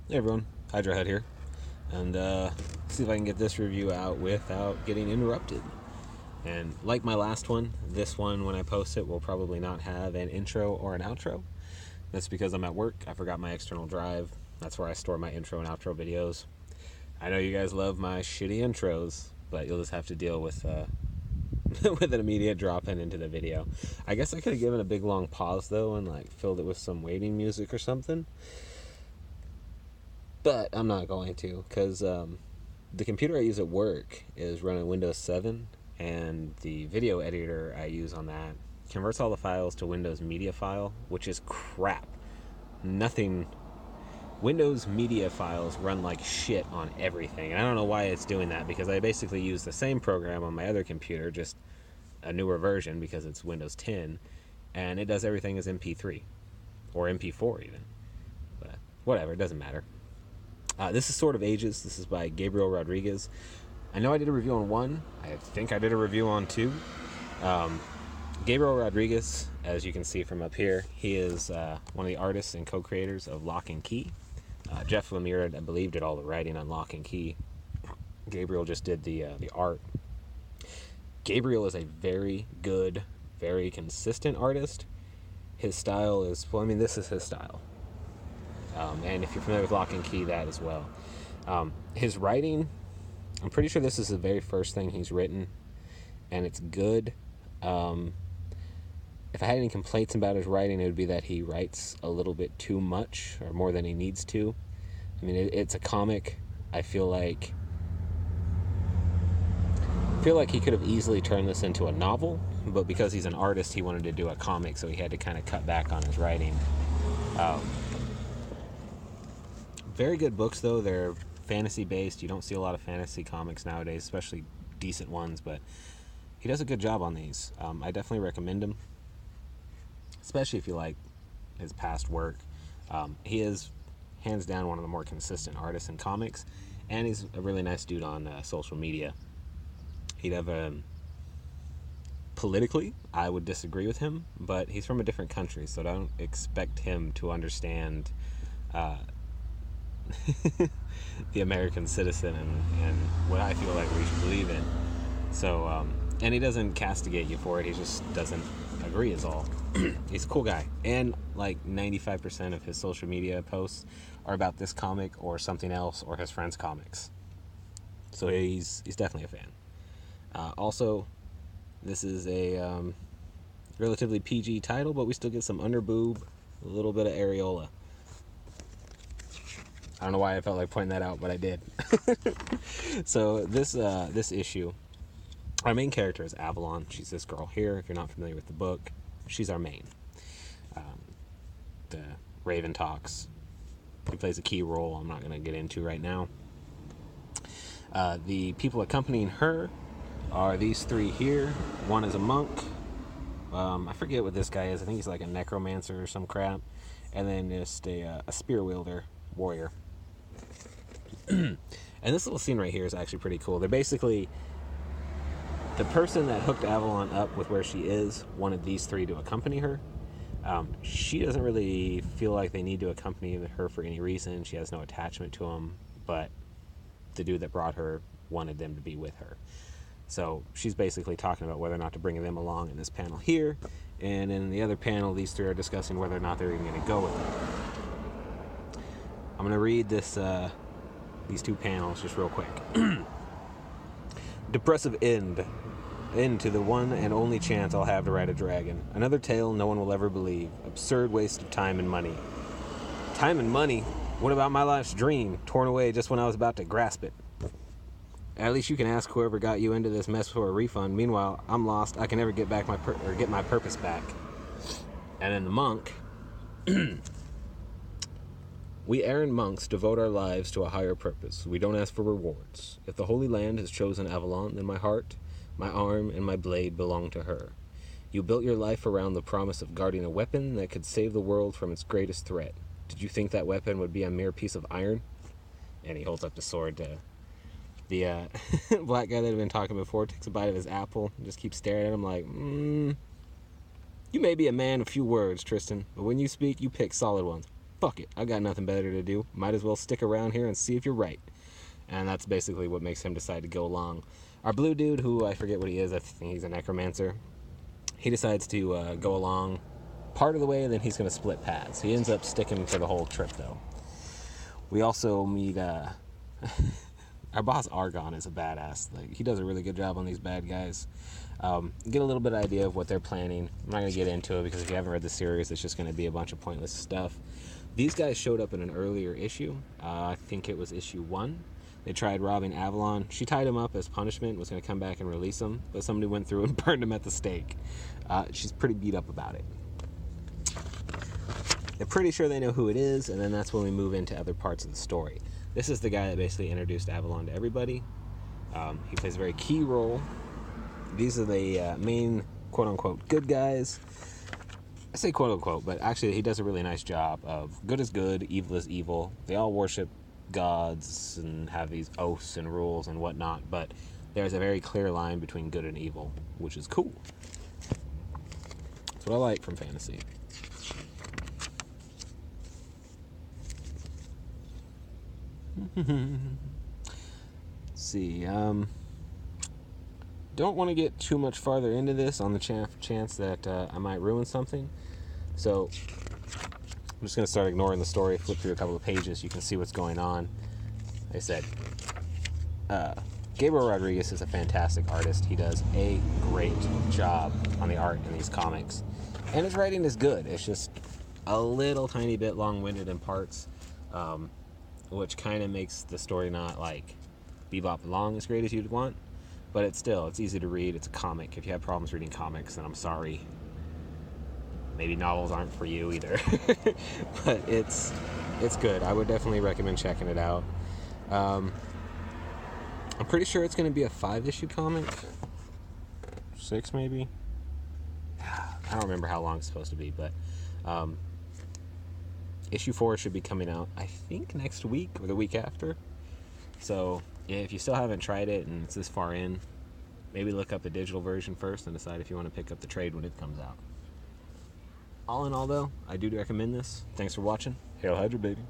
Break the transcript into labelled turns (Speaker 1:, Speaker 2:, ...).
Speaker 1: Hey everyone, Hydra here, and see if I can get this review out without getting interrupted. And like my last one, this one, when I post it, will probably not have an intro or an outro. That's because I'm at work. I forgot my external drive. That's where I store my intro and outro videos. I know you guys love my shitty intros, but you'll just have to deal with with an immediate drop in into the video. I guess I could have given a big long pause though and like filled it with some waiting music or something. But I'm not going to, because the computer I use at work is running Windows 7, and the video editor I use on that converts all the files to Windows Media File, which is crap. Nothing. Windows Media Files run like shit on everything, and I don't know why it's doing that, because I basically use the same program on my other computer, just a newer version because it's Windows 10, and it does everything as MP3, or MP4 even. But whatever, it doesn't matter. This is Sort of Ages. This is by Gabriel Rodriguez. I know I did a review on one. I think I did a review on two. Gabriel Rodriguez, as you can see from up here, he is one of the artists and co-creators of Lock and Key. Jeff Lemire, I believe, did all the writing on Lock and Key. Gabriel just did the art. Gabriel is a very good, very consistent artist. His style is, well, I mean, this is his style. And if you're familiar with Lock and Key, that as well. His writing, I'm pretty sure this is the very first thing he's written, and it's good. If I had any complaints about his writing, it would be that he writes a little bit too much, or more than he needs to. I mean, it's a comic. I feel like he could have easily turned this into a novel, but because he's an artist, he wanted to do a comic, so he had to kind of cut back on his writing. Very good books, though. They're fantasy-based. You don't see a lot of fantasy comics nowadays, especially decent ones, but he does a good job on these. I definitely recommend him, especially if you like his past work. He is, hands down, one of the more consistent artists in comics, and he's a really nice dude on social media. He'd have politically, I would disagree with him, but he's from a different country, so don't expect him to understand the American citizen and what I feel like we should believe in. So, and he doesn't castigate you for it. He just doesn't agree is all. He's a cool guy. And like 95% of his social media posts are about this comic or something else or his friend's comics. So he's definitely a fan. Also, this is a relatively PG title, but we still get some underboob, a little bit of areola. I don't know why I felt like pointing that out, but I did. So this issue, our main character is Avalon. She's this girl here. If you're not familiar with the book, she's our main. The Raven talks. He plays a key role I'm not going to get into right now. The people accompanying her are these three here. One is a monk. I forget what this guy is. I think he's like a necromancer or some crap. And then just a spear wielder warrior. And this little scene right here is actually pretty cool. They're basically, the person that hooked Avalon up with where she is wanted these three to accompany her. She doesn't really feel like they need to accompany her for any reason. She has no attachment to them, but the dude that brought her wanted them to be with her. So she's basically talking about whether or not to bring them along in this panel here. And in the other panel, these three are discussing whether or not they're even going to go with her. I'm going to read this these two panels just real quick. Depressive end to the one and only chance I'll have to ride a dragon. Another tale no one will ever believe. Absurd waste of time and money. Time and money? What about my life's dream, torn away just when I was about to grasp it? At least you can ask whoever got you into this mess for a refund. Meanwhile, I'm lost. I can never get back get my purpose back. And then the monk. We errant monks devote our lives to a higher purpose. We don't ask for rewards. If the Holy Land has chosen Avalon, then my heart, my arm, and my blade belong to her. You built your life around the promise of guarding a weapon that could save the world from its greatest threat. Did you think that weapon would be a mere piece of iron? And he holds up the sword to the black guy that had been talking before, takes a bite of his apple, and just keeps staring at him like, You may be a man of few words, Tristan, but when you speak, you pick solid ones. fuck it, I've got nothing better to do. Might as well stick around here and see if you're right. And that's basically what makes him decide to go along. Our blue dude, who I forget what he is, I think he's a necromancer, he decides to go along part of the way, and then he's going to split paths. He ends up sticking for the whole trip, though. We also meet our boss Argon is a badass. Like, he does a really good job on these bad guys. Get a little bit of idea of what they're planning. I'm not going to get into it because if you haven't read the series, it's just going to be a bunch of pointless stuff. These guys showed up in an earlier issue. I think it was issue 1. They tried robbing Avalon. She tied him up as punishment, was going to come back and release him, but somebody went through and burned him at the stake. She's pretty beat up about it. They're pretty sure they know who it is, and then that's when we move into other parts of the story. This is the guy that basically introduced Avalon to everybody. He plays a very key role. These are the main quote-unquote good guys. I say quote-unquote, but actually he does a really nice job of good is good, evil is evil. They all worship gods and have these oaths and rules and whatnot, but there's a very clear line between good and evil, which is cool. That's what I like from fantasy. Let's see. Don't want to get too much farther into this on the chance that I might ruin something. So I'm just going to start ignoring the story, flip through a couple of pages. You can see what's going on. Like I said, Gabriel Rodriguez is a fantastic artist. He does a great job on the art in these comics. And his writing is good. It's just a little tiny bit long-winded in parts, which kind of makes the story not like bebop long as great as you'd want. But it's easy to read. It's a comic. If you have problems reading comics, then I'm sorry. Maybe novels aren't for you either. But it's good. I would definitely recommend checking it out. I'm pretty sure it's going to be a 5-issue comic. 6 maybe. I don't remember how long it's supposed to be, but issue 4 should be coming out, I think, next week or the week after. So if you still haven't tried it and it's this far in, maybe look up the digital version first and decide if you want to pick up the trade when it comes out. All in all, though, I do recommend this. Thanks for watching. Hail Hydra, baby.